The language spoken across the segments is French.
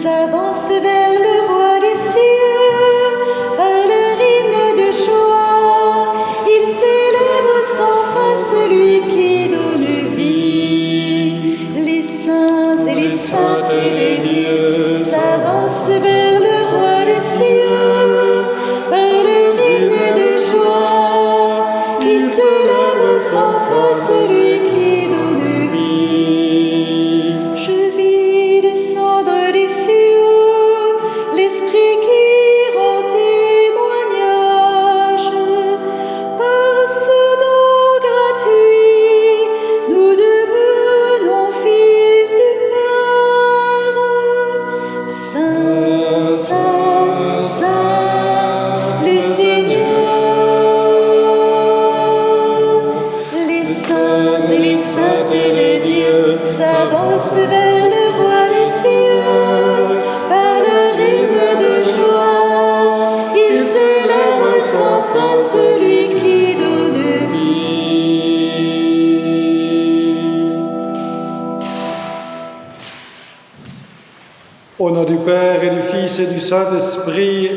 s'avance vers le roi des cieux, par leur hymne de joie. Il célèbre sans fin celui qui donne vie. Les saints et les saintes de Dieu s'avancent vers le roi des cieux, par leur hymne de joie. Il célèbre sans fin celui qui donne vie. Je vis descendre des cieux l'Esprit qui rend témoignage. Par ce don gratuit, nous devenons fils du Père. Saint, Saint, Saint, le Seigneur. Les saints et les saintes de Dieu s'avancent vers le roi des cieux, par leur hymne de joie. Ils célèbrent sans fin celui qui donne vie. Au nom du Père et du Fils et du Saint-Esprit.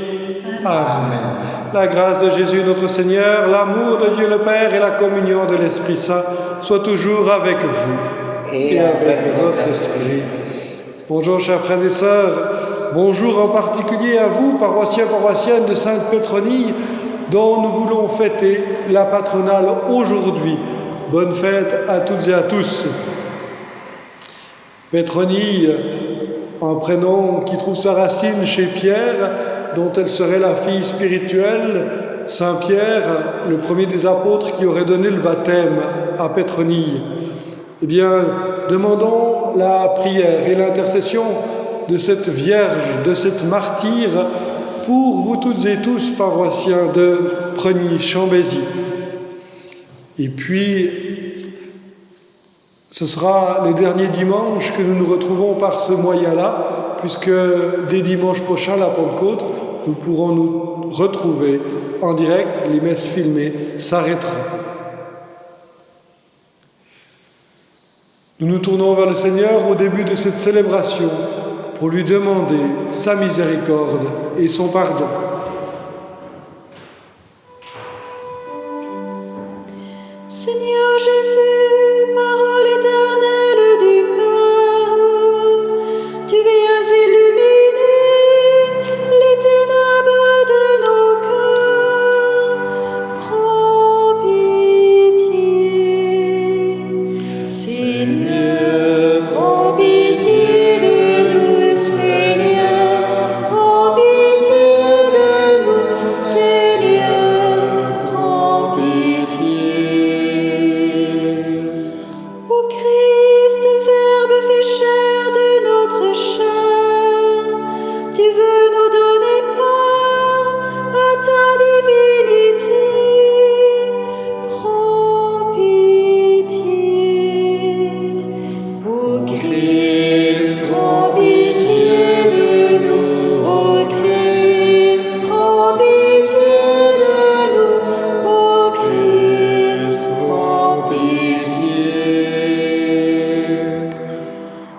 Amen. La grâce de Jésus notre Seigneur, l'amour de Dieu le Père et la communion de l'Esprit Saint soient toujours avec vous Et avec votre esprit. Bonjour chers frères et sœurs, bonjour en particulier à vous, paroissiens, paroissiennes de Sainte-Pétronille, dont nous voulons fêter la patronale aujourd'hui. Bonne fête à toutes et à tous. Pétronille, un prénom qui trouve sa racine chez Pierre, dont elle serait la fille spirituelle, Saint Pierre, le premier des apôtres qui aurait donné le baptême à Pétronille. Eh bien, demandons la prière et l'intercession de cette Vierge, de cette martyre, pour vous toutes et tous, paroissiens de Preny-Chambésy. Et puis, ce sera le dernier dimanche que nous nous retrouvons par ce moyen-là, puisque dès dimanche prochain, la Pentecôte, nous pourrons nous retrouver en direct, les messes filmées s'arrêteront. Nous nous tournons vers le Seigneur au début de cette célébration pour lui demander sa miséricorde et son pardon. Seigneur Jésus, parole éternelle du Père, tu viens illuminer les ténèbres de nos cœurs. Prends pitié. Seigneur, prends pitié de nous, Seigneur. Prends pitié de nous, Seigneur. Prends pitié. Ô Christ, Verbe fait chair de notre chair, tu veux nous donner part à ta divinité. Prends pitié. Ô Christ, prends pitié de nous. Ô Christ, prends pitié de nous. Ô Christ, prends pitié.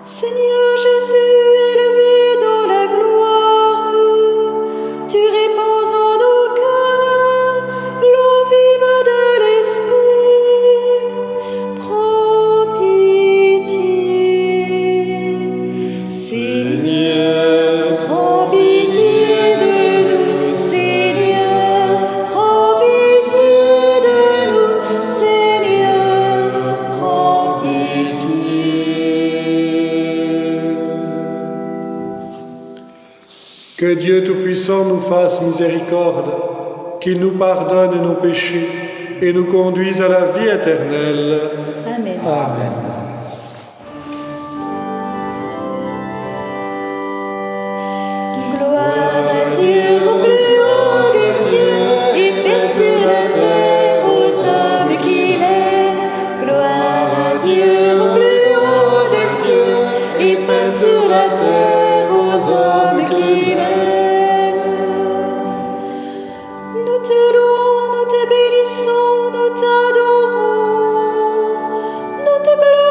Seigneur Jésus, élevé dans la gloire, tu répands en nos cœurs l'eau vive de l'Esprit. Prends pitié. Seigneur, prends pitié de nous. Seigneur, prends pitié de nous. Seigneur, prends pitié. Que Dieu Tout-Puissant nous fasse miséricorde, qu'il nous pardonne nos péchés et nous conduise à la vie éternelle. Amen. Amen. Gloire à Dieu au plus haut des cieux et paix sur la terre aux hommes qu'il aime. Gloire à Dieu au plus haut des cieux et paix sur la terre aux hommes qu'il aime. Nous te louons, nous te bénissons, nous t'adorons, nous te glorifions.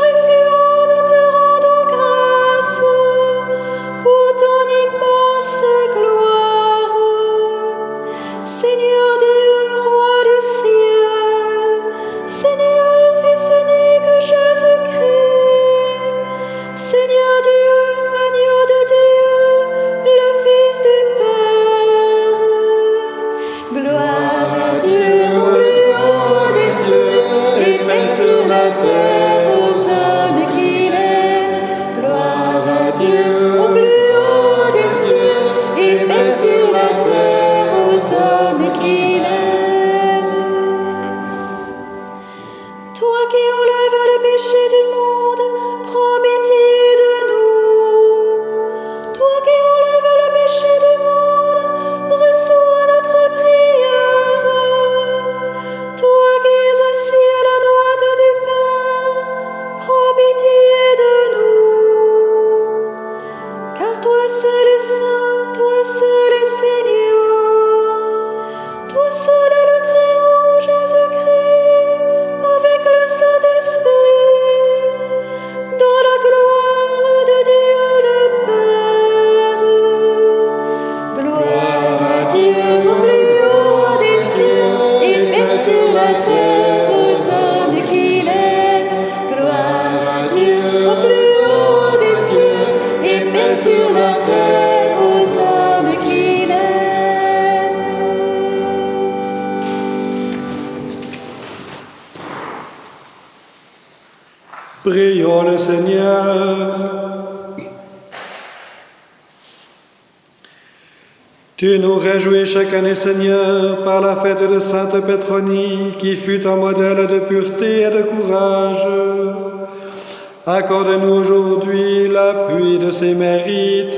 la terre aux hommes qu'il aime. Gloire à Dieu au plus haut des cieux et paix sur la terre aux hommes qu'il aime. Prions le Seigneur. Tu nous réjouis chaque année, Seigneur, par la fête de Sainte Pétronie, qui fut un modèle de pureté et de courage. Accorde-nous aujourd'hui l'appui de ses mérites.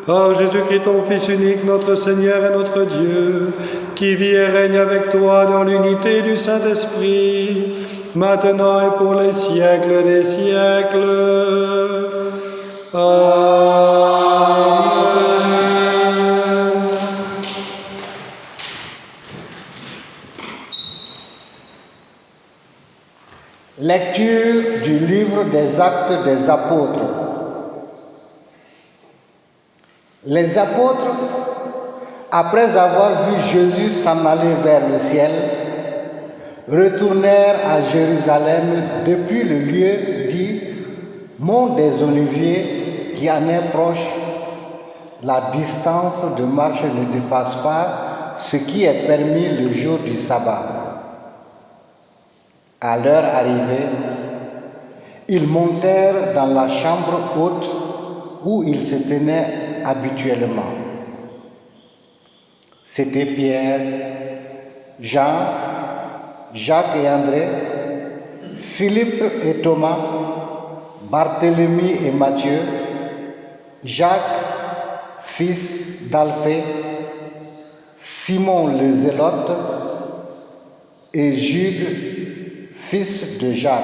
Par Jésus-Christ, ton Fils unique, notre Seigneur et notre Dieu, qui vit et règne avec toi dans l'unité du Saint-Esprit, maintenant et pour les siècles des siècles. Amen. Lecture du livre des Actes des Apôtres. Les apôtres, après avoir vu Jésus s'en aller vers le ciel, retournèrent à Jérusalem depuis le lieu dit Mont des Oliviers qui en est proche. La distance de marche ne dépasse pas ce qui est permis le jour du sabbat. À leur arrivée, ils montèrent dans la chambre haute où ils se tenaient habituellement. C'étaient Pierre, Jean, Jacques et André, Philippe et Thomas, Barthélemy et Matthieu, Jacques, fils d'Alphée, Simon le Zélote et Jude, fils de Jacques.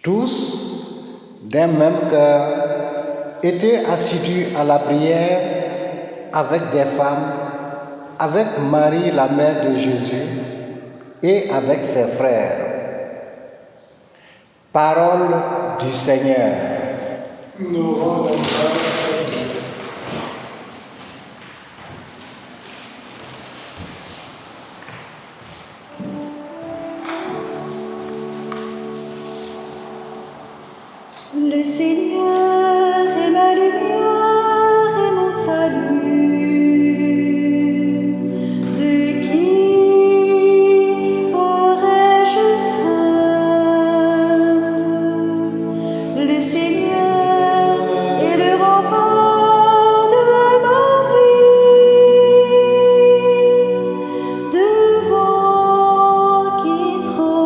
Tous, d'un même cœur, étaient assidus à la prière avec des femmes, avec Marie, la mère de Jésus, et avec ses frères. Parole du Seigneur. Nous rendons grâce. Le Seigneur est ma lumière et mon salut. De qui aurais-je crainte? Le Seigneur est le rempart de ma vie. Devant qui tremblerais-je?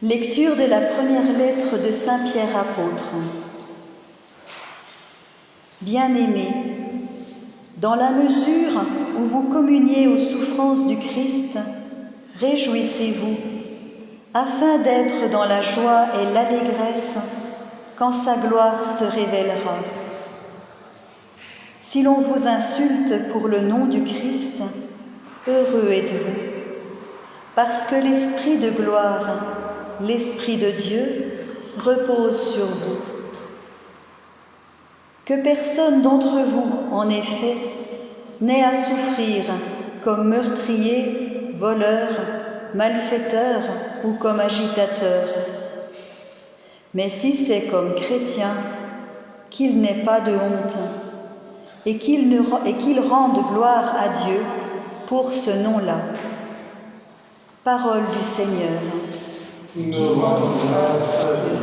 Lecture de la première lettre de Saint Pierre apôtre. Bien-aimés, dans la mesure où vous communiez aux souffrances du Christ, réjouissez-vous, afin d'être dans la joie et l'allégresse quand sa gloire se révélera. Si l'on vous insulte pour le nom du Christ, heureux êtes-vous, parce que l'Esprit de gloire, l'Esprit de Dieu, repose sur vous. Que personne d'entre vous, en effet, n'ait à souffrir comme meurtrier, voleur, malfaiteur ou comme agitateur. Mais si c'est comme chrétien, qu'il n'ait pas de honte et qu'il rende gloire à Dieu pour ce nom-là. Parole du Seigneur. Nous rendons grâce à Dieu.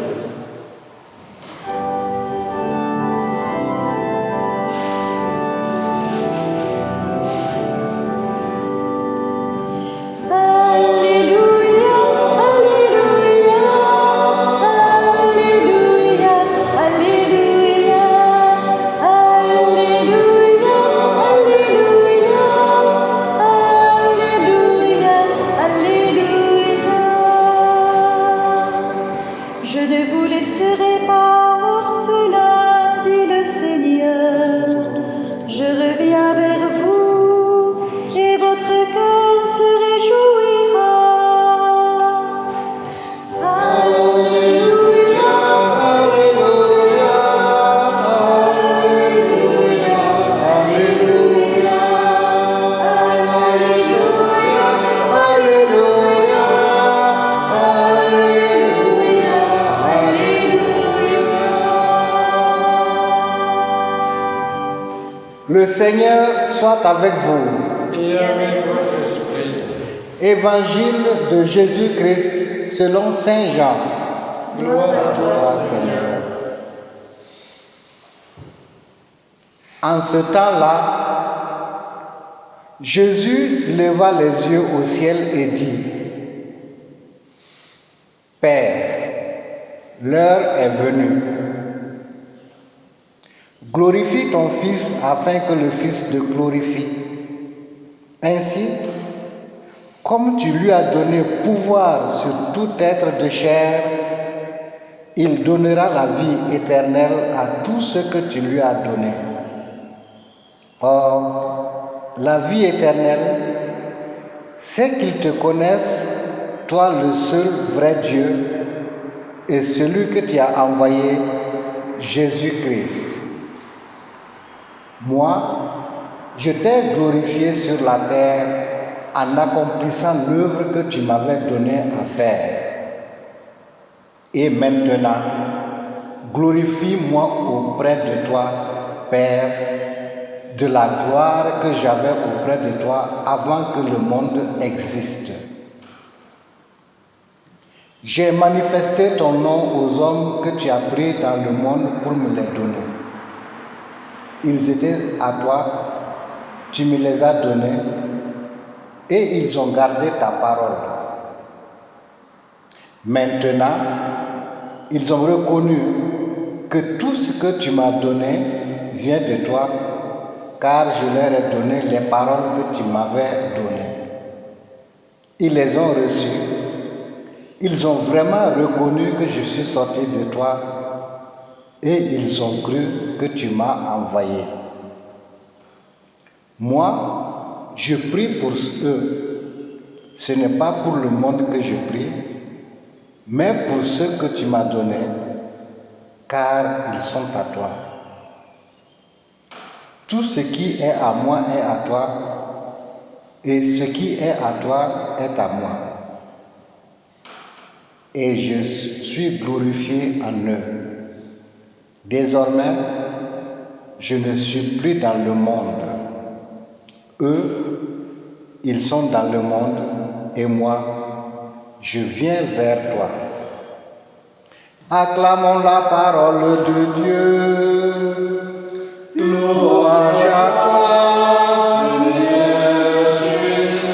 Le Seigneur soit avec vous. Et avec votre esprit. Évangile de Jésus-Christ selon Saint Jean. Gloire à toi, Seigneur. En ce temps-là, Jésus leva les yeux au ciel et dit: Père, l'heure est venue. Glorifie ton Fils afin que le Fils te glorifie. Ainsi, comme tu lui as donné pouvoir sur tout être de chair, il donnera la vie éternelle à tout ce que tu lui as donné. Or, la vie éternelle, c'est qu'ils te connaissent, toi le seul vrai Dieu, et celui que tu as envoyé, Jésus-Christ. Moi, je t'ai glorifié sur la terre en accomplissant l'œuvre que tu m'avais donnée à faire. Et maintenant, glorifie-moi auprès de toi, Père, de la gloire que j'avais auprès de toi avant que le monde existe. J'ai manifesté ton nom aux hommes que tu as pris dans le monde pour me les donner. Ils étaient à toi, tu me les as donnés, et ils ont gardé ta parole. Maintenant, ils ont reconnu que tout ce que tu m'as donné vient de toi, car je leur ai donné les paroles que tu m'avais données. Ils les ont reçues. Ils ont vraiment reconnu que je suis sorti de toi et ils ont cru que tu m'as envoyé. Moi, je prie pour eux. Ce n'est pas pour le monde que je prie, mais pour ceux que tu m'as donnés, car ils sont à toi. Tout ce qui est à moi est à toi, et ce qui est à toi est à moi. Et je suis glorifié en eux. Désormais, je ne suis plus dans le monde. Eux, ils sont dans le monde, et moi, je viens vers toi. Acclamons la parole de Dieu. Louange à toi, Seigneur Jésus.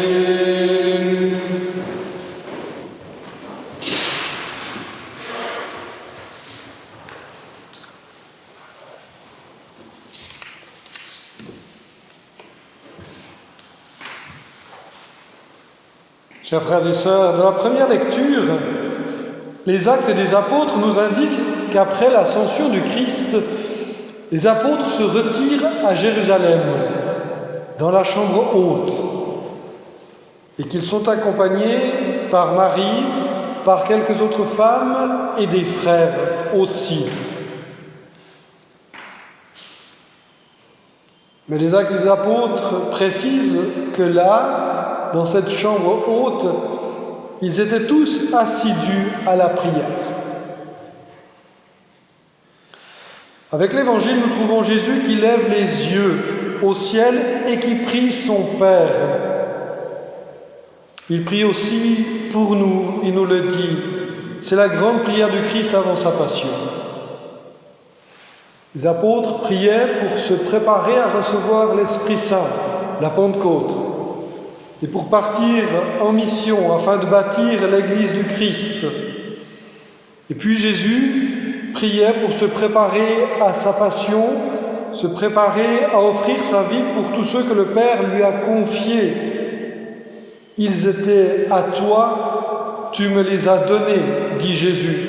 Chers frères et sœurs, dans la première lecture, les Actes des Apôtres nous indiquent qu'après l'ascension du Christ, les apôtres se retirent à Jérusalem, dans la chambre haute, et qu'ils sont accompagnés par Marie, par quelques autres femmes et des frères aussi. Mais les Actes des Apôtres précisent que là, dans cette chambre haute, ils étaient tous assidus à la prière. Avec l'Évangile, nous trouvons Jésus qui lève les yeux au ciel et qui prie son Père. Il prie aussi pour nous, il nous le dit. C'est la grande prière du Christ avant sa passion. Les apôtres priaient pour se préparer à recevoir l'Esprit Saint, la Pentecôte, et pour partir en mission afin de bâtir l'Église du Christ. Et puis Jésus priait pour se préparer à sa passion, se préparer à offrir sa vie pour tous ceux que le Père lui a confiés. Ils étaient à toi, tu me les as donnés, dit Jésus.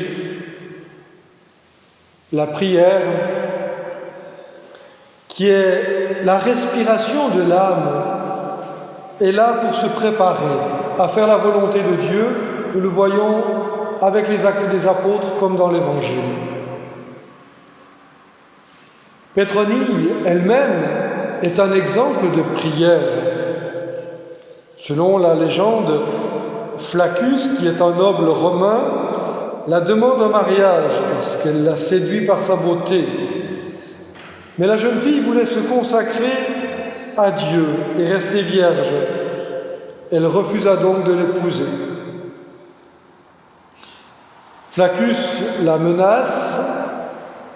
La prière, qui est la respiration de l'âme, est là pour se préparer à faire la volonté de Dieu. Nous le voyons avec les Actes des Apôtres comme dans l'Évangile. Pétronille elle-même est un exemple de prière. Selon la légende, Flaccus, qui est un noble romain, la demande en mariage parce qu'elle l'a séduit par sa beauté. Mais la jeune fille voulait se consacrer à Dieu et rester vierge. Elle refusa donc de l'épouser. Flaccus la menace,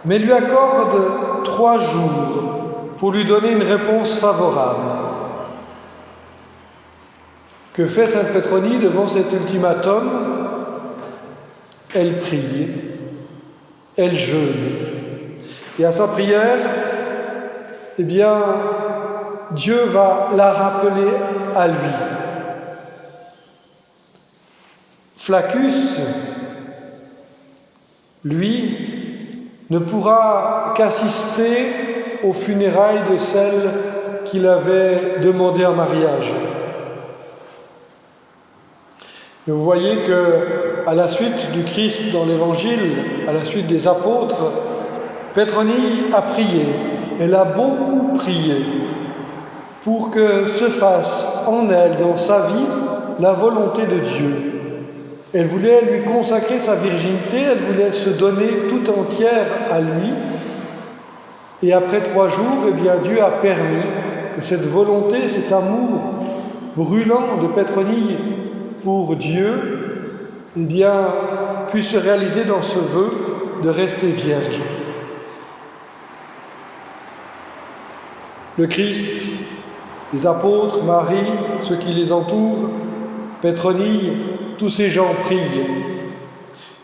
mais lui accorde 3 jours pour lui donner une réponse favorable. Que fait sainte Pétronie devant cet ultimatum? Elle prie, elle jeûne. Et à sa prière, eh bien, Dieu va la rappeler à lui. Flaccus, lui, ne pourra qu'assister aux funérailles de celle qu'il avait demandé en mariage. Et vous voyez que, à la suite du Christ dans l'Évangile, à la suite des apôtres, Pétronille a prié. Elle a beaucoup prié pour que se fasse en elle, dans sa vie, la volonté de Dieu. Elle voulait lui consacrer sa virginité, elle voulait se donner tout entière à lui. Et après 3 jours, eh bien, Dieu a permis que cette volonté, cet amour brûlant de Pétronille pour Dieu, eh bien, puisse se réaliser dans ce vœu de rester vierge. Le Christ, les apôtres, Marie, ceux qui les entourent, Pétronille, tous ces gens prient.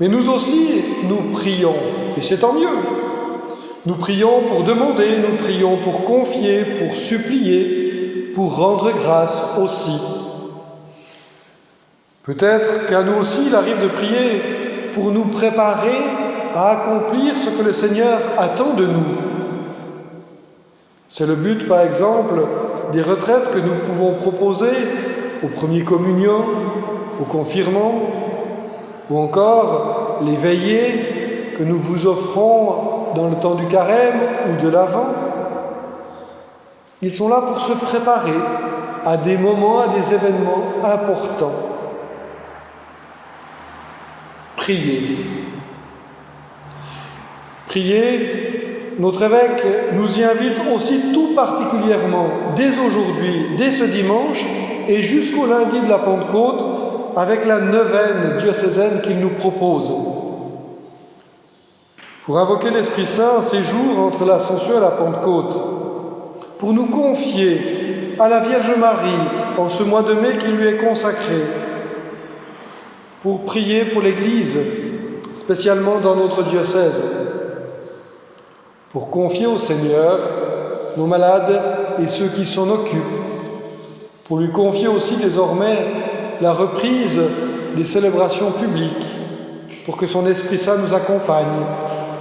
Mais nous aussi, nous prions, et c'est tant mieux. Nous prions pour demander, nous prions pour confier, pour supplier, pour rendre grâce aussi. Peut-être qu'à nous aussi, il arrive de prier pour nous préparer à accomplir ce que le Seigneur attend de nous. C'est le but, par exemple, des retraites que nous pouvons proposer aux premiers communiants, aux confirmants, ou encore les veillées que nous vous offrons dans le temps du carême ou de l'Avent. Ils sont là pour se préparer à des moments, à des événements importants. Prier. Prier, notre évêque nous y invite aussi tout particulièrement, dès aujourd'hui, dès ce dimanche, et jusqu'au lundi de la Pentecôte, avec la neuvaine diocésaine qu'il nous propose. Pour invoquer l'Esprit Saint en ces jours entre l'Ascension et la Pentecôte, pour nous confier à la Vierge Marie en ce mois de mai qui lui est consacré, pour prier pour l'Église, spécialement dans notre diocèse, pour confier au Seigneur nos malades et ceux qui s'en occupent, pour lui confier aussi désormais la reprise des célébrations publiques, pour que son Esprit Saint nous accompagne,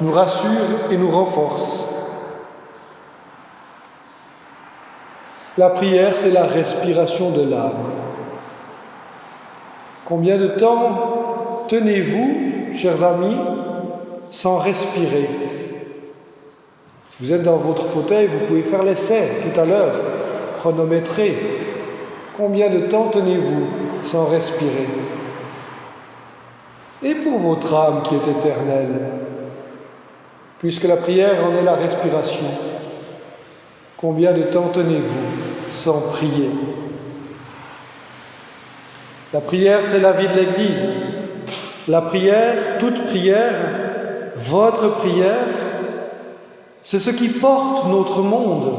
nous rassure et nous renforce. La prière, c'est la respiration de l'âme. Combien de temps tenez-vous, chers amis, sans respirer? Si vous êtes dans votre fauteuil, vous pouvez faire l'essai tout à l'heure, chronométrer. Combien de temps tenez-vous sans respirer? Et pour votre âme qui est éternelle, puisque la prière en est la respiration, combien de temps tenez-vous sans prier? La prière, c'est la vie de l'Église. La prière, toute prière, votre prière, c'est ce qui porte notre monde.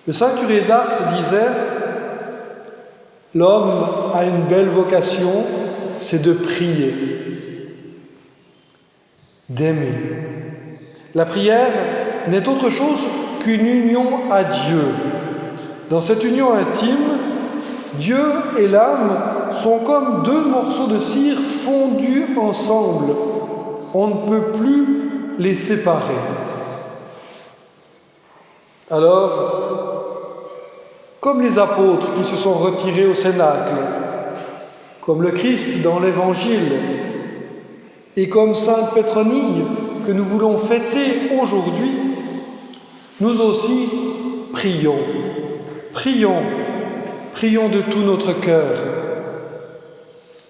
Le saint curé d'Ars disait « L'homme a une belle vocation, c'est de prier, d'aimer. » La prière n'est autre chose qu'une union à Dieu. Dans cette union intime, Dieu et l'âme sont comme deux morceaux de cire fondus ensemble. On ne peut plus les séparer. Alors, comme les apôtres qui se sont retirés au Cénacle, comme le Christ dans l'Évangile, et comme Sainte Pétronille que nous voulons fêter aujourd'hui, nous aussi prions, prions, prions de tout notre cœur.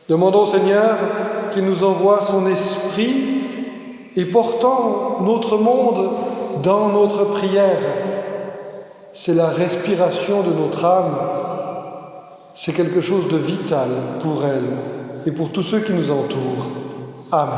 Demandons au Seigneur qu'il nous envoie son Esprit et portant notre monde dans notre prière. C'est la respiration de notre âme, c'est quelque chose de vital pour elle et pour tous ceux qui nous entourent. Amen.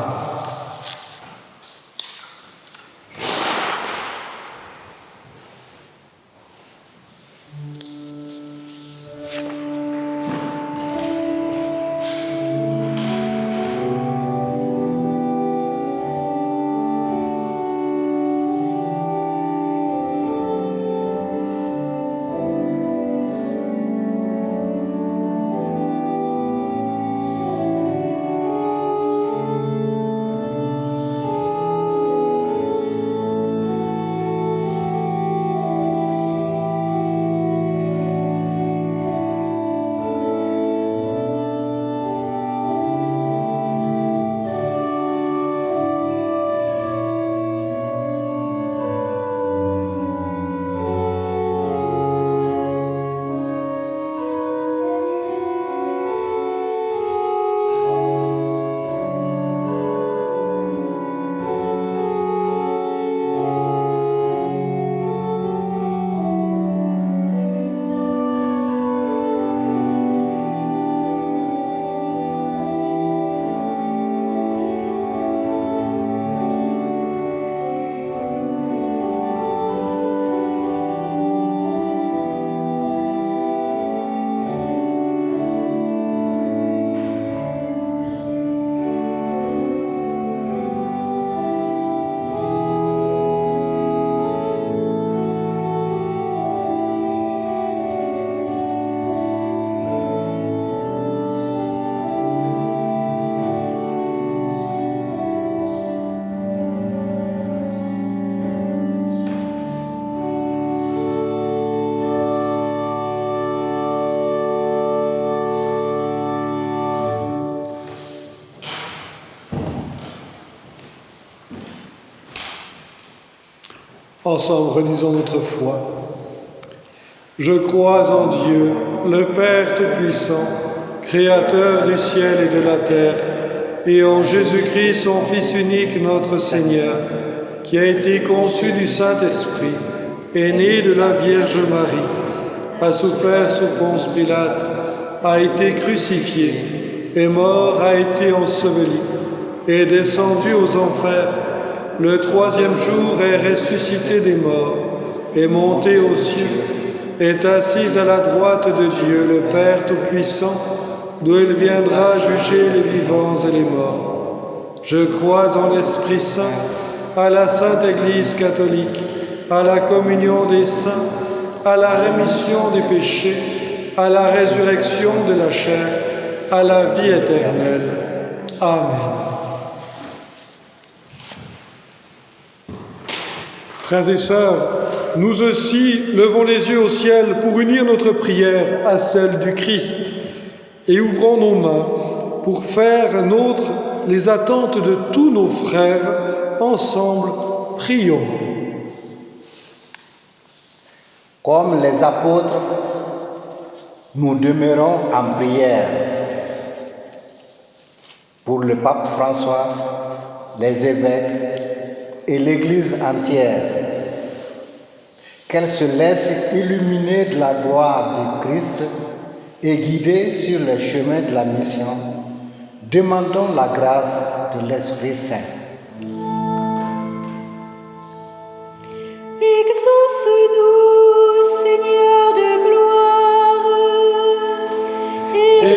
Ensemble, redisons notre foi. Je crois en Dieu, le Père Tout-Puissant, Créateur du ciel et de la terre, et en Jésus-Christ, son Fils unique, notre Seigneur, qui a été conçu du Saint-Esprit, est né de la Vierge Marie, a souffert sous Ponce Pilate, a été crucifié, est mort, a été enseveli, est descendu aux enfers. Le troisième jour est ressuscité des morts, est monté aux cieux, est assis à la droite de Dieu, le Père Tout-Puissant, d'où il viendra juger les vivants et les morts. Je crois en l'Esprit Saint, à la Sainte Église catholique, à la communion des saints, à la rémission des péchés, à la résurrection de la chair à la vie éternelle. Amen. Frères et sœurs, nous aussi levons les yeux au ciel pour unir notre prière à celle du Christ et ouvrons nos mains pour faire nôtres les attentes de tous nos frères. Ensemble, prions. Comme les apôtres, nous demeurons en prière pour le pape François, les évêques et l'Église entière. Qu'elle se laisse illuminer de la gloire du Christ et guider sur le chemin de la mission. Demandons la grâce de l'Esprit Saint. Exauce-nous, Seigneur de gloire.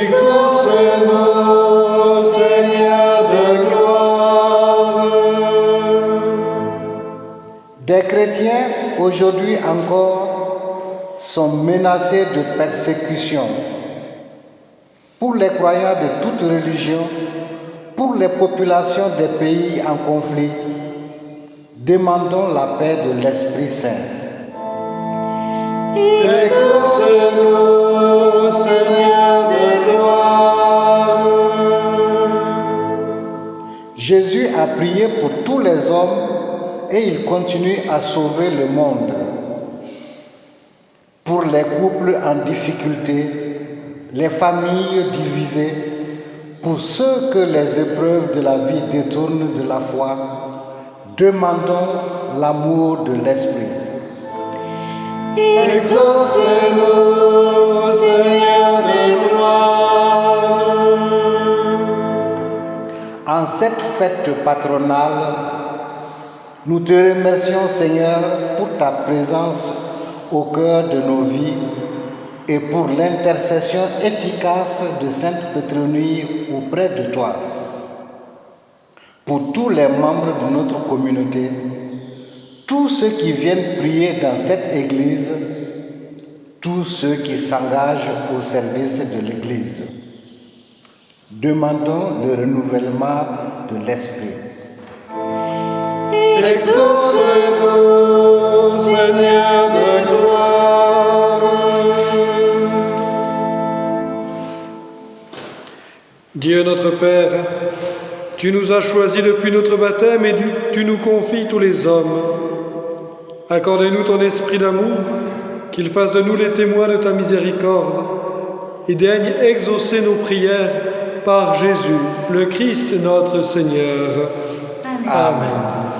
Exauce-nous, Seigneur de gloire. Des chrétiens, aujourd'hui encore, sont menacés de persécution. Pour les croyants de toute religion, pour les populations des pays en conflit, demandons la paix de l'Esprit Saint. Exauce-nous, Seigneur de gloire. Jésus a prié pour tous les hommes et il continue à sauver le monde. Pour les couples en difficulté, les familles divisées, pour ceux que les épreuves de la vie détournent de la foi, demandons l'amour de l'Esprit. Exauce-nous, Seigneur de gloire. En cette fête patronale, nous te remercions, Seigneur, pour ta présence au cœur de nos vies et pour l'intercession efficace de Sainte Pétronille auprès de toi. Pour tous les membres de notre communauté, tous ceux qui viennent prier dans cette Église, tous ceux qui s'engagent au service de l'Église. Demandons le renouvellement de l'Esprit. Exauce-nous, Seigneur de gloire. Dieu notre Père, tu nous as choisis depuis notre baptême et tu nous confies tous les hommes. Accorde-nous ton esprit d'amour, qu'il fasse de nous les témoins de ta miséricorde, et daigne exaucer nos prières par Jésus, le Christ notre Seigneur. Amen. Amen.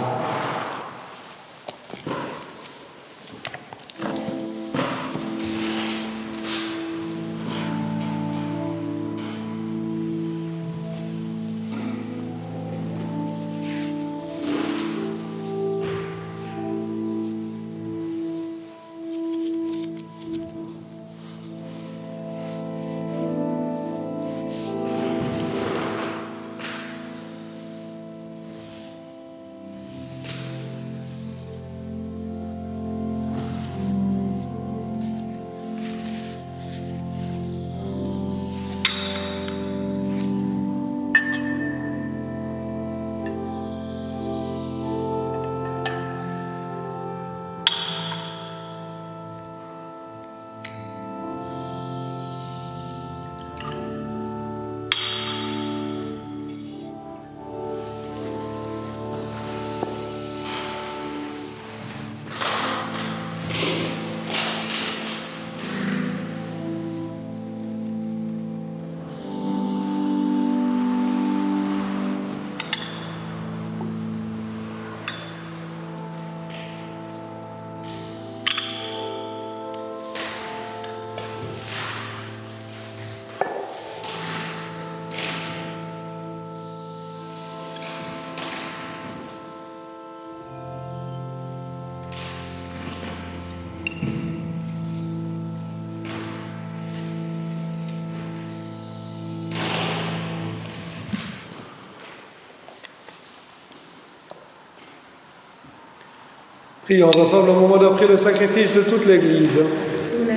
Prions ensemble au moment d'offrir le sacrifice de toute l'Église,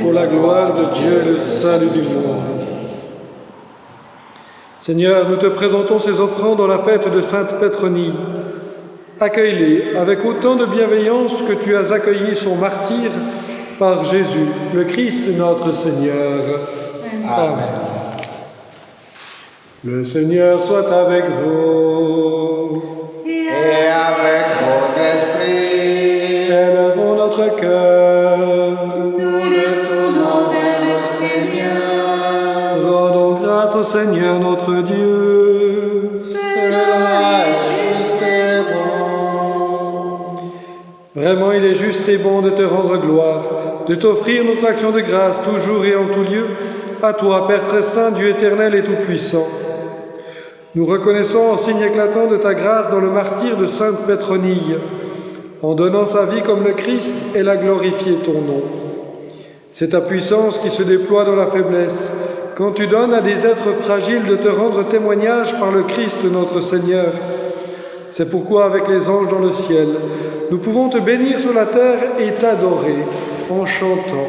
pour la gloire de Dieu et le salut du monde. Seigneur, nous te présentons ces offrandes dans la fête de Sainte Pétronie. Accueille-les avec autant de bienveillance que tu as accueilli son martyre par Jésus, le Christ notre Seigneur. Amen. Le Seigneur soit avec vous. Et avec votre esprit, Élevons notre cœur. Nous le tournons vers le Seigneur. Rendons grâce au Seigneur notre Dieu. Cela est juste et bon. Vraiment, il est juste et bon de te rendre gloire, de t'offrir notre action de grâce toujours et en tout lieu, à toi, Père très saint, Dieu éternel et tout-puissant. Nous reconnaissons en signe éclatant de ta grâce dans le martyre de Sainte Pétronille. En donnant sa vie comme le Christ, elle a glorifié ton nom. C'est ta puissance qui se déploie dans la faiblesse, quand tu donnes à des êtres fragiles de te rendre témoignage par le Christ notre Seigneur. C'est pourquoi, avec les anges dans le ciel, nous pouvons te bénir sur la terre et t'adorer en chantant.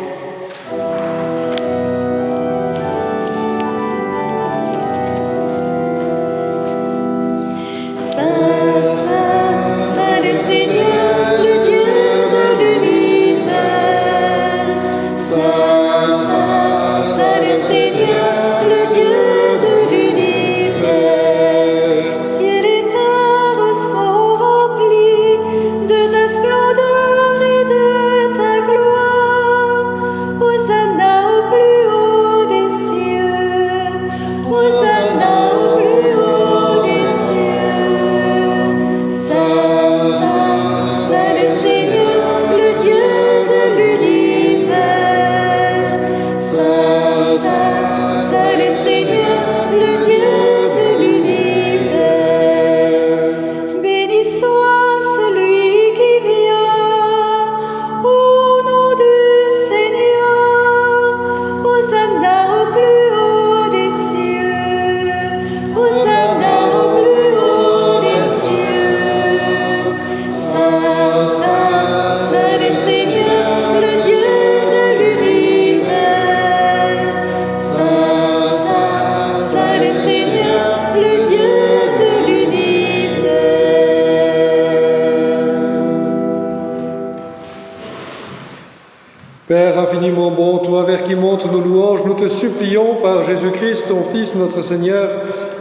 Père infiniment bon, toi vers qui montent nos louanges, nous te supplions par Jésus-Christ, ton Fils, notre Seigneur,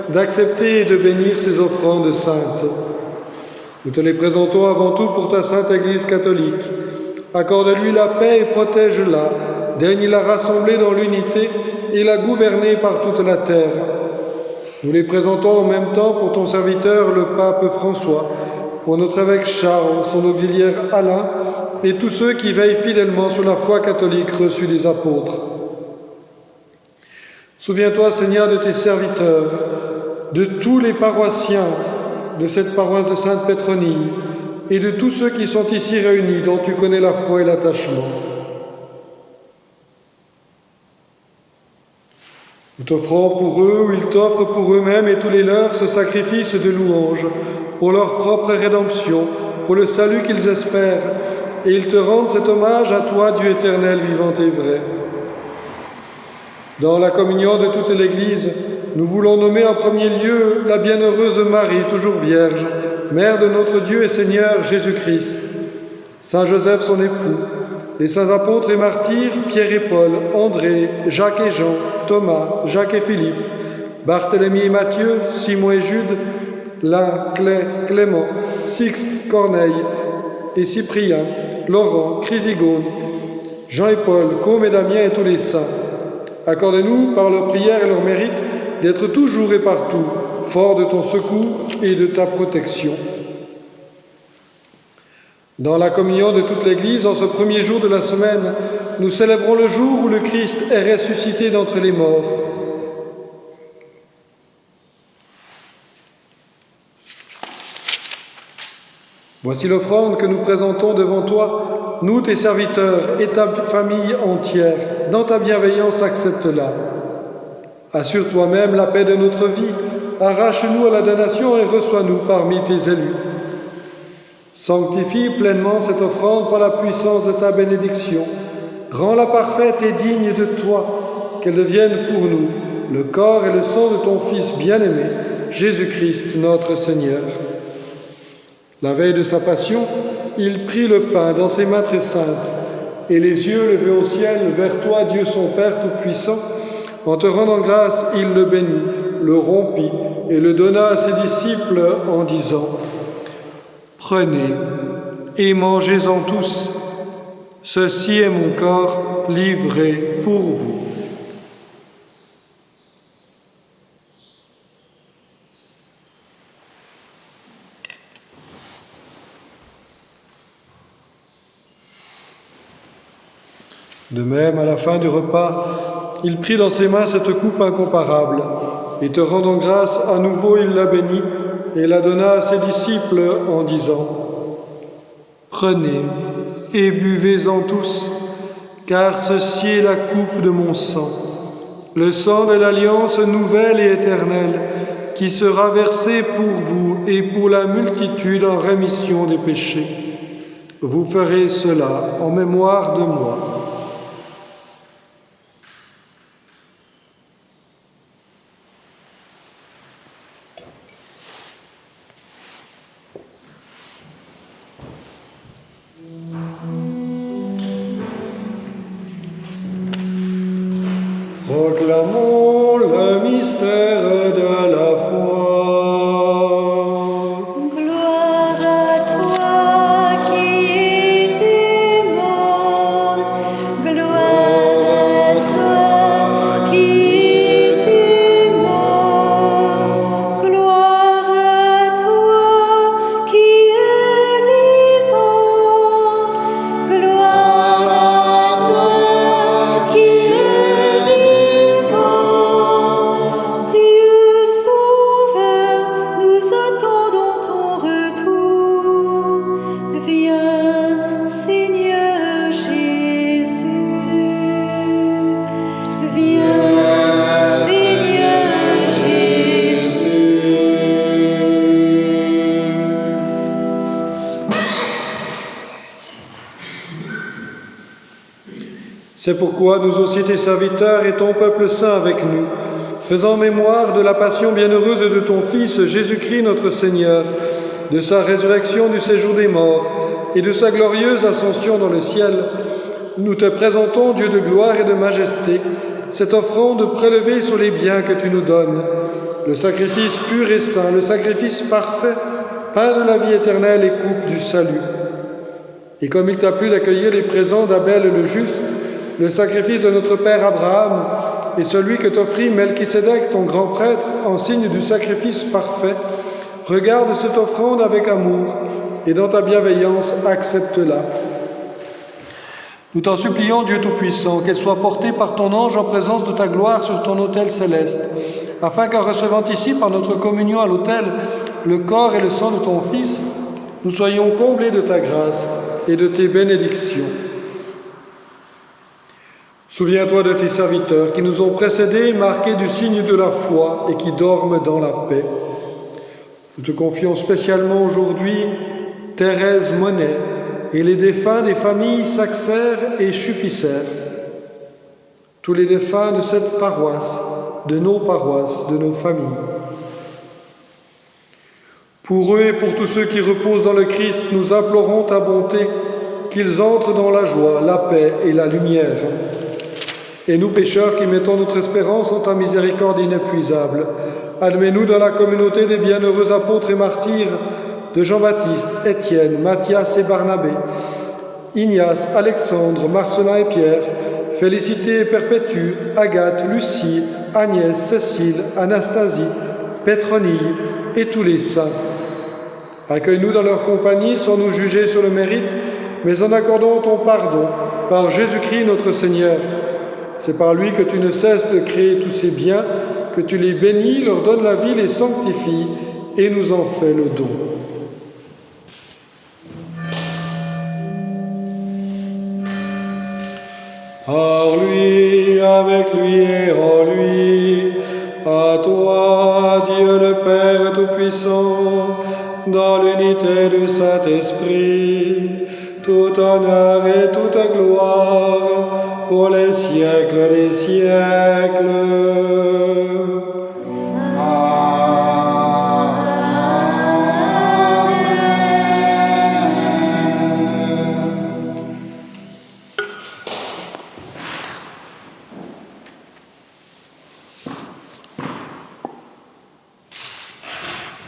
d'accepter et de bénir ces offrandes saintes. Nous te les présentons avant tout pour ta sainte Église catholique. Accorde-lui la paix et protège-la. Daigne la rassembler dans l'unité et la gouverner par toute la terre. Nous les présentons en même temps pour ton serviteur, le pape François, pour notre évêque Charles, son auxiliaire Alain, et tous ceux qui veillent fidèlement sur la foi catholique reçue des apôtres. Souviens-toi, Seigneur, de tes serviteurs, de tous les paroissiens de cette paroisse de Sainte Pétronie et de tous ceux qui sont ici réunis, dont tu connais la foi et l'attachement. Nous t'offrons pour eux, ou ils t'offrent pour eux-mêmes et tous les leurs, ce sacrifice de louange, pour leur propre rédemption, pour le salut qu'ils espèrent, et ils te rendent cet hommage à toi, Dieu éternel, vivant et vrai. Dans la communion de toute l'Église, nous voulons nommer en premier lieu la bienheureuse Marie, toujours vierge, mère de notre Dieu et Seigneur Jésus-Christ, Saint Joseph son époux, les saints apôtres et martyrs Pierre et Paul, André, Jacques et Jean, Thomas, Jacques et Philippe, Barthélemy et Matthieu, Simon et Jude, Lin, Clément, Sixte, Corneille et Cyprien, Laurent, Chrysogone, Jean et Paul, Côme et Damien et tous les saints. Accorde-nous, par leurs prières et leurs mérites, d'être toujours et partout forts de ton secours et de ta protection. Dans la communion de toute l'Église, en ce premier jour de la semaine, nous célébrons le jour où le Christ est ressuscité d'entre les morts. Voici l'offrande que nous présentons devant toi, nous tes serviteurs et ta famille entière. Dans ta bienveillance, accepte-la. Assure toi-même la paix de notre vie, arrache-nous à la damnation et reçois-nous parmi tes élus. Sanctifie pleinement cette offrande par la puissance de ta bénédiction. Rends-la parfaite et digne de toi, qu'elle devienne pour nous le corps et le sang de ton Fils bien-aimé, Jésus-Christ notre Seigneur. La veille de sa passion, il prit le pain dans ses mains très saintes, et les yeux levés au ciel vers toi, Dieu son Père Tout-Puissant, en te rendant grâce, il le bénit, le rompit et le donna à ses disciples en disant : « Prenez et mangez-en tous, ceci est mon corps livré pour vous. » De même, à la fin du repas, il prit dans ses mains cette coupe incomparable, et te rendant grâce à nouveau, il la bénit et la donna à ses disciples en disant : « Prenez et buvez-en tous, car ceci est la coupe de mon sang, le sang de l'alliance nouvelle et éternelle, qui sera versé pour vous et pour la multitude en rémission des péchés. Vous ferez cela en mémoire de moi. » Proclamons le mystère de la foi. Gloire à toi qui étais mort, gloire à toi qui étais mort, gloire à toi qui es vivant, gloire à toi qui es vivant. Dieu Sauveur, nous attendons ton retour. Viens, Seigneur Jésus. Viens, Seigneur Jésus. C'est pourquoi nous aussi, tes serviteurs et ton peuple saint avec nous, faisant mémoire de la passion bienheureuse de ton Fils Jésus-Christ notre Seigneur, de sa résurrection du séjour des morts et de sa glorieuse ascension dans le ciel, nous te présentons, Dieu de gloire et de majesté, cette offrande prélevée sur les biens que tu nous donnes, le sacrifice pur et saint, le sacrifice parfait, pain de la vie éternelle et coupe du salut. Et comme il t'a plu d'accueillir les présents d'Abel le juste, le sacrifice de notre père Abraham et celui que t'offrit Melchisédek, ton grand prêtre, en signe du sacrifice parfait, regarde cette offrande avec amour et dans ta bienveillance, accepte-la. Nous t'en supplions, Dieu Tout-Puissant, qu'elle soit portée par ton ange en présence de ta gloire sur ton autel céleste, afin qu'en recevant ici, par notre communion à l'autel, le corps et le sang de ton Fils, nous soyons comblés de ta grâce et de tes bénédictions. Souviens-toi de tes serviteurs qui nous ont précédés, marqués du signe de la foi et qui dorment dans la paix. Nous te confions spécialement aujourd'hui Thérèse Monet et les défunts des familles Saxer et Chupisser, tous les défunts de cette paroisse, de nos paroisses, de nos familles. Pour eux et pour tous ceux qui reposent dans le Christ, nous implorons ta bonté, qu'ils entrent dans la joie, la paix et la lumière. Et nous, pécheurs qui mettons notre espérance en ta miséricorde inépuisable, admets-nous dans la communauté des bienheureux apôtres et martyrs de Jean-Baptiste, Étienne, Matthias et Barnabé, Ignace, Alexandre, Marcelin et Pierre, Félicité et Perpétue, Agathe, Lucie, Agnès, Cécile, Anastasie, Pétronille et tous les saints. Accueille-nous dans leur compagnie sans nous juger sur le mérite, mais en accordant ton pardon par Jésus-Christ notre Seigneur. C'est par lui que tu ne cesses de créer tous ces biens, que tu les bénis, leur donnes la vie, les sanctifies et nous en fais le don. Par lui, avec lui et en lui, à toi, Dieu le Père Tout-Puissant, dans l'unité du Saint-Esprit, tout honneur et toute gloire pour les siècles des siècles.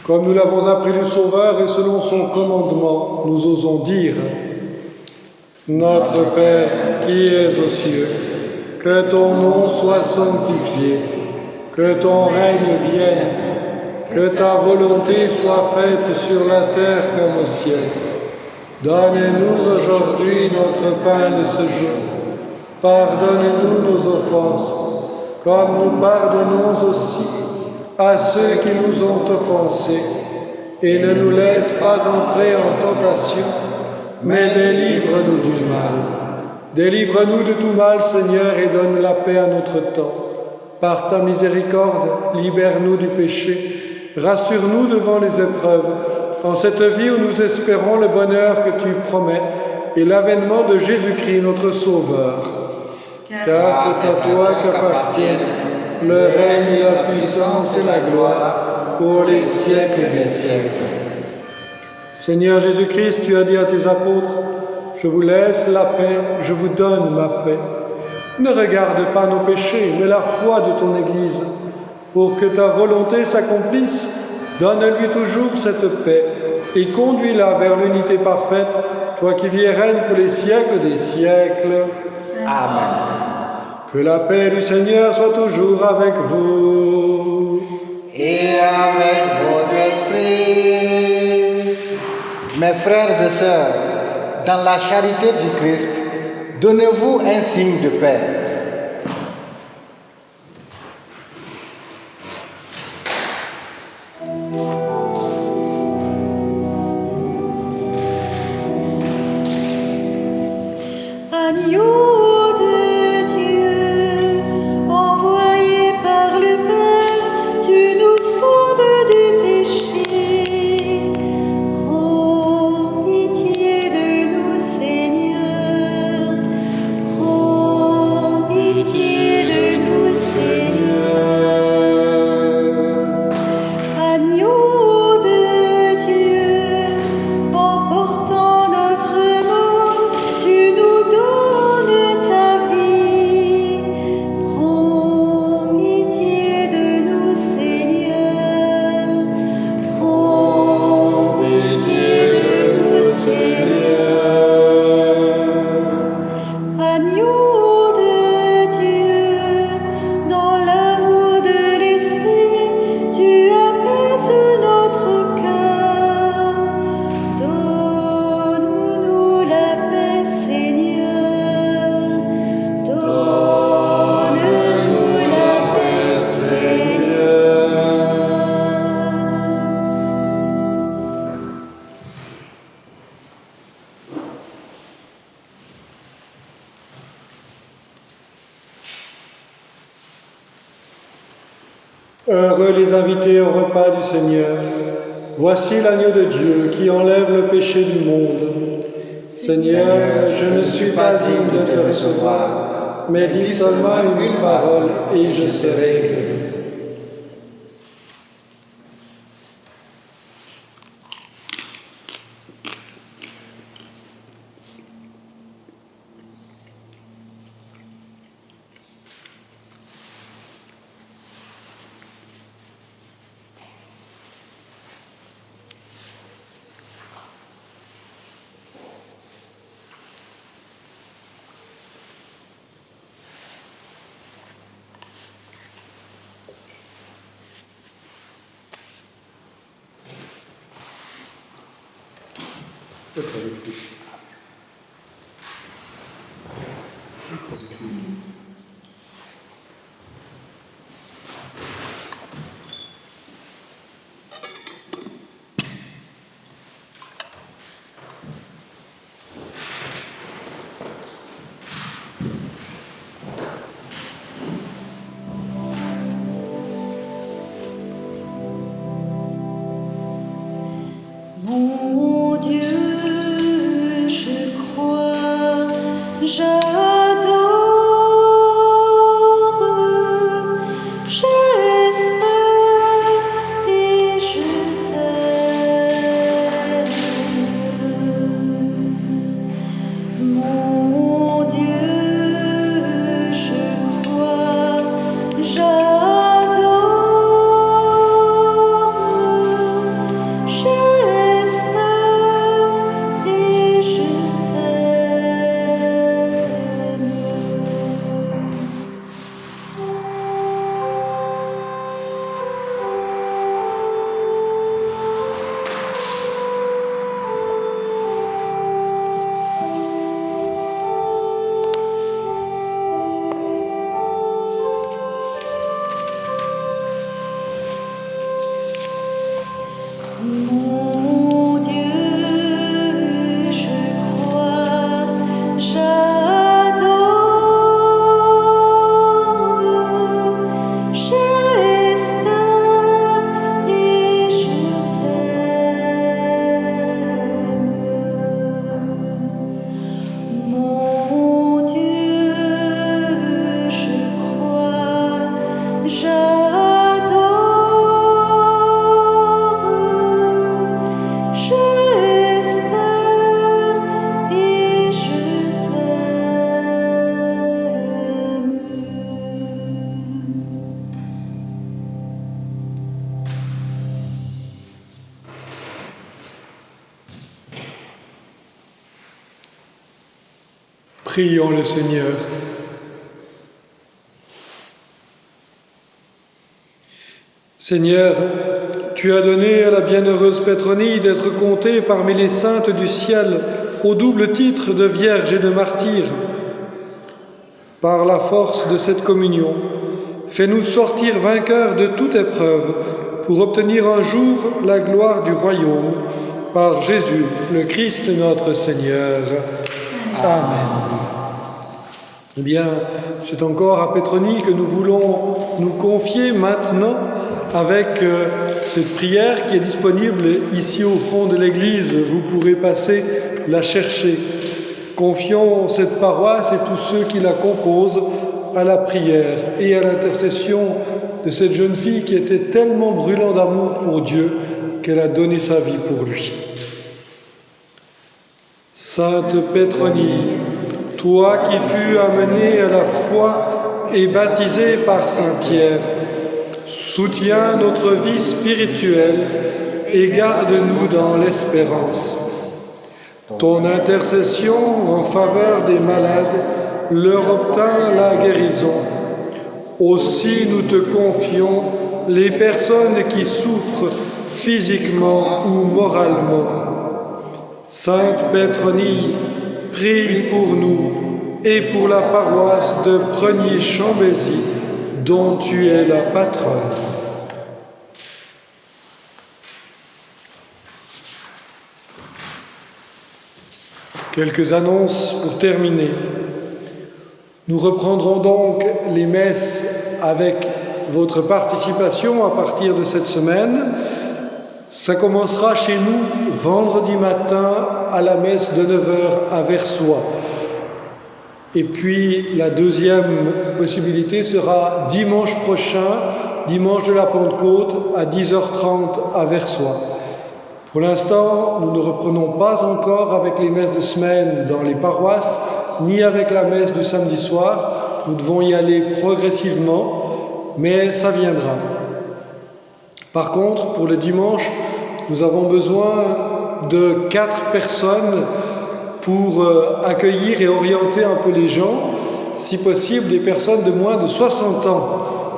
Comme nous l'avons appris du Sauveur et selon son commandement, nous osons dire: Notre Père qui es aux cieux, que ton nom soit sanctifié, que ton règne vienne, que ta volonté soit faite sur la terre comme au ciel. Donne-nous aujourd'hui notre pain de ce jour. Pardonne-nous nos offenses, comme nous pardonnons aussi à ceux qui nous ont offensés. Et ne nous laisse pas entrer en tentation, mais délivre-nous du mal. Délivre-nous de tout mal, Seigneur, et donne la paix à notre temps. Par ta miséricorde, libère-nous du péché. Rassure-nous devant les épreuves, en cette vie où nous espérons le bonheur que tu promets et l'avènement de Jésus-Christ, notre Sauveur. Car c'est à toi qu'appartiennent le règne, la puissance et la gloire pour les siècles des siècles. Seigneur Jésus-Christ, tu as dit à tes apôtres: je vous laisse la paix, je vous donne ma paix. Ne regarde pas nos péchés, mais la foi de ton Église. Pour que ta volonté s'accomplisse, donne-lui toujours cette paix et conduis-la vers l'unité parfaite, toi qui vis et règnes pour les siècles des siècles. Amen. Que la paix du Seigneur soit toujours avec vous. Et avec votre esprit. Mes frères et sœurs, dans la charité du Christ, donnez-vous un signe de paix. Agneau de Dieu, envoyé par le Père, tu nous sauves du péché. Prends pitié de nous, Seigneur. Prends pitié de nous, Seigneur. Agneau de Dieu, emportant notre mort, tu nous donnes ta vie. Prends pitié de nous, Seigneur. Prends pitié de nous, Seigneur. Agneau de Dieu, dans l'amour de l'Esprit, tu apaises notre cœur. Donne-nous la paix, Seigneur. Donne-nous la paix, Seigneur. Heureux les invités au repas du Seigneur. Voici l'agneau de Dieu qui enlève le péché du monde. Seigneur, je ne suis pas digne de te recevoir, mais dis seulement une parole et je serai guéri. Mon Dieu, je crois, j'adore. Prions le Seigneur. Seigneur, tu as donné à la bienheureuse Pétronie d'être comptée parmi les saintes du ciel au double titre de vierge et de martyr. Par la force de cette communion, fais-nous sortir vainqueurs de toute épreuve pour obtenir un jour la gloire du royaume. Par Jésus, le Christ notre Seigneur. Amen. Eh bien, c'est encore à Pétronie que nous voulons nous confier maintenant avec cette prière qui est disponible ici au fond de l'église. Vous pourrez passer la chercher. Confions cette paroisse et tous ceux qui la composent à la prière et à l'intercession de cette jeune fille qui était tellement brûlante d'amour pour Dieu qu'elle a donné sa vie pour lui. Sainte Pétronie, toi qui fus amenée à la foi et baptisée par Saint Pierre, soutiens notre vie spirituelle et garde-nous dans l'espérance. Ton intercession en faveur des malades leur obtint la guérison. Aussi nous te confions les personnes qui souffrent physiquement ou moralement. Sainte Pétronie, prie pour nous et pour la paroisse de Prenier-Chambésy, dont tu es la patronne. Quelques annonces pour terminer. Nous reprendrons donc les messes avec votre participation à partir de cette semaine. Ça commencera chez nous vendredi matin à la messe de 9h à Versoix. Et puis la deuxième possibilité sera dimanche prochain, dimanche de la Pentecôte, à 10h30 à Versoix. Pour l'instant, nous ne reprenons pas encore avec les messes de semaine dans les paroisses, ni avec la messe du samedi soir. Nous devons y aller progressivement, mais ça viendra. Par contre, pour le dimanche, nous avons besoin de 4 personnes pour accueillir et orienter un peu les gens, si possible des personnes de moins de 60 ans.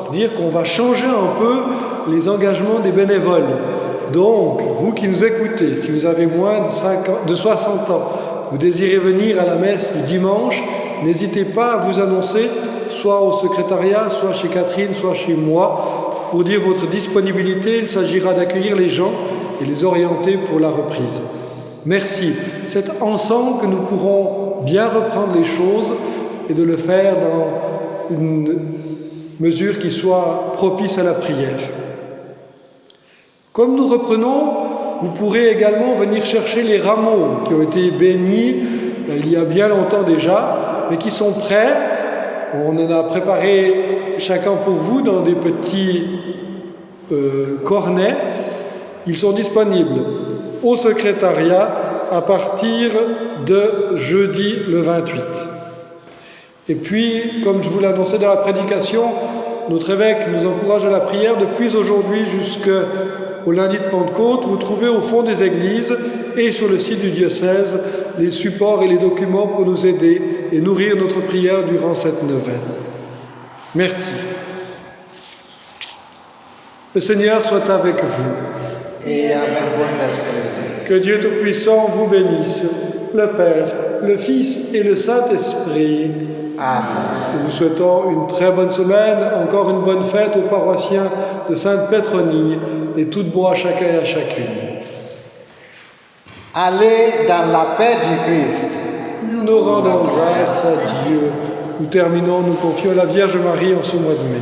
C'est-à-dire qu'on va changer un peu les engagements des bénévoles. Donc, vous qui nous écoutez, si vous avez moins de 60 ans, vous désirez venir à la messe du dimanche, n'hésitez pas à vous annoncer, soit au secrétariat, soit chez Catherine, soit chez moi, pour dire votre disponibilité. Il s'agira d'accueillir les gens et les orienter pour la reprise. Merci. C'est ensemble que nous pourrons bien reprendre les choses et de le faire dans une mesure qui soit propice à la prière. Comme nous reprenons, vous pourrez également venir chercher les rameaux qui ont été bénis il y a bien longtemps déjà, mais qui sont prêts. On en a préparé chacun pour vous dans des petits cornets. Ils sont disponibles au secrétariat à partir de jeudi le 28. Et puis, comme je vous l'annonçais dans la prédication, notre évêque nous encourage à la prière depuis aujourd'hui jusqu'au lundi de Pentecôte. Vous trouvez au fond des églises et sur le site du diocèse les supports et les documents pour nous aider et nourrir notre prière durant cette neuvaine. Merci. Le Seigneur soit avec vous. Et avec votre esprit. Que Dieu Tout-Puissant vous bénisse, le Père, le Fils et le Saint-Esprit. Amen. Nous vous souhaitons une très bonne semaine, encore une bonne fête aux paroissiens de Sainte Pétronie et tout bon à chacun et à chacune. Allez dans la paix du Christ. Nous rendons grâce à Dieu. Nous terminons, nous confions à la Vierge Marie en ce mois de mai.